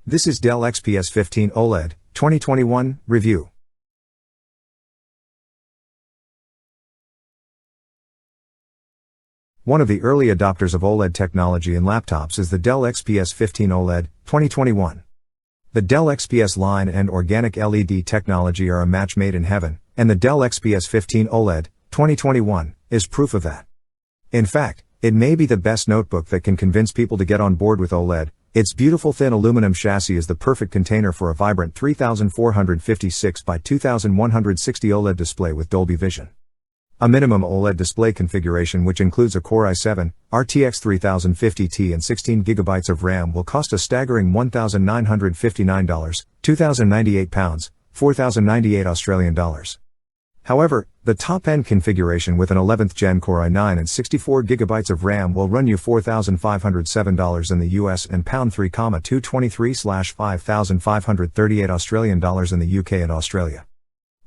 This is Dell XPS 15 OLED, 2021, review. One of the early adopters of OLED technology in laptops is the Dell XPS 15 OLED, 2021. The Dell XPS line and organic LED technology are a match made in heaven, and the Dell XPS 15 OLED, 2021, is proof of that. In fact, it may be the best notebook that can convince people to get on board with OLED. Its beautiful thin aluminum chassis is the perfect container for a vibrant 3456 by 2160 OLED display with Dolby Vision. A minimum OLED display configuration which includes a Core i7, RTX 3050T and 16GB of RAM will cost a staggering $1,959, £2,098, $4,098 Australian dollars. However, the top-end configuration with an 11th Gen Core i9 and 64GB of RAM will run you $4,507 in the US and £3,223/5,538 Australian dollars in the UK and Australia.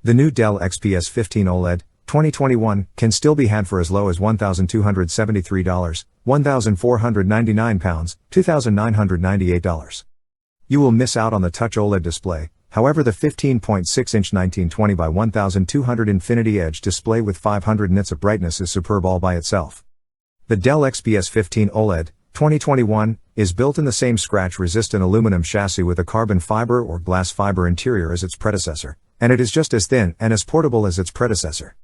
The new Dell XPS 15 OLED, 2021, can still be had for as low as $1,273, £1,499, $2,998. You will miss out on the Touch OLED display. However, the 15.6-inch 1920 by 1200 Infinity Edge display with 500 nits of brightness is superb all by itself. The Dell XPS 15 OLED, 2021, is built in the same scratch-resistant aluminum chassis with a carbon fiber or glass fiber interior as its predecessor, and it is just as thin and as portable as its predecessor.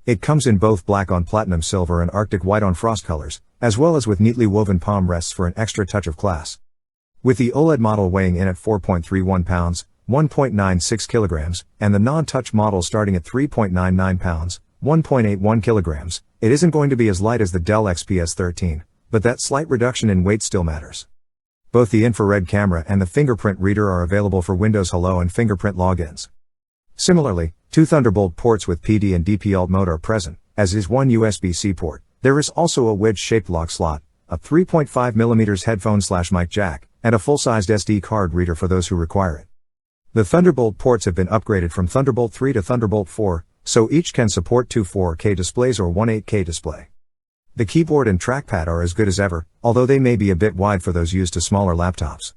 It comes in both black on platinum silver and Arctic white on frost colors, as well as with neatly woven palm rests for an extra touch of class. With the OLED model weighing in at 4.31 pounds, 1.96 kilograms, and the non-touch model starting at 3.99 pounds, 1.81 kilograms, it isn't going to be as light as the Dell XPS 13, but that slight reduction in weight still matters. Both the infrared camera and the fingerprint reader are available for Windows Hello and fingerprint logins. Similarly, two Thunderbolt ports with PD and DP alt mode are present, as is one USB-C port. There is also a wedge-shaped lock slot, a 3.5mm headphone/mic jack, and a full-sized SD card reader for those who require it. The Thunderbolt ports have been upgraded from Thunderbolt 3 to Thunderbolt 4, so each can support two 4K displays or one 8K display. The keyboard and trackpad are as good as ever, although they may be a bit wide for those used to smaller laptops.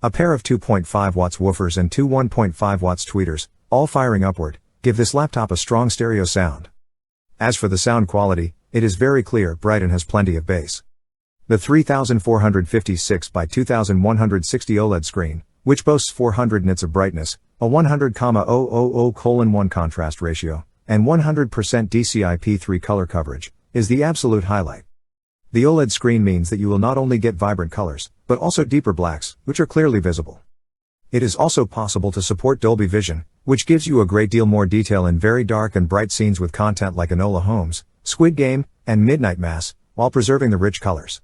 A pair of 2.5 watts woofers and two 1.5 watts tweeters, all firing upward, give this laptop a strong stereo sound. As for the sound quality, it is very clear, bright and has plenty of bass. The 3456 by 2160 OLED screen, which boasts 400 nits of brightness, a 100,000:1 contrast ratio, and 100% DCI-P3 color coverage, is the absolute highlight. The OLED screen means that you will not only get vibrant colors, but also deeper blacks, which are clearly visible. It is also possible to support Dolby Vision, which gives you a great deal more detail in very dark and bright scenes with content like Enola Holmes, Squid Game, and Midnight Mass, while preserving the rich colors.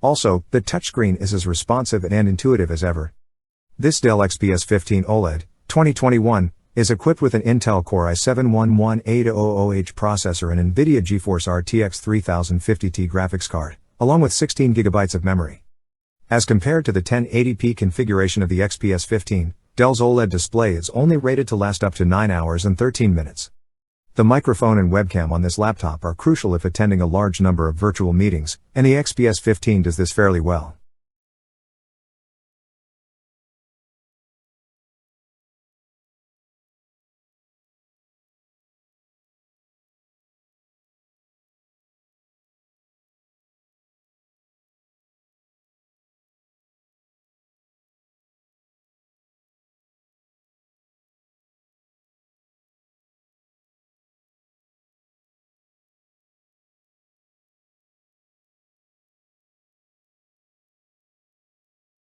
Also, the touchscreen is as responsive and intuitive as ever. This Dell XPS 15 OLED, 2021, is equipped with an Intel Core i7-11800H processor and NVIDIA GeForce RTX 3050T graphics card, along with 16GB of memory. As compared to the 1080p configuration of the XPS 15, Dell's OLED display is only rated to last up to 9 hours and 13 minutes. The microphone and webcam on this laptop are crucial if attending a large number of virtual meetings, and the XPS 15 does this fairly well.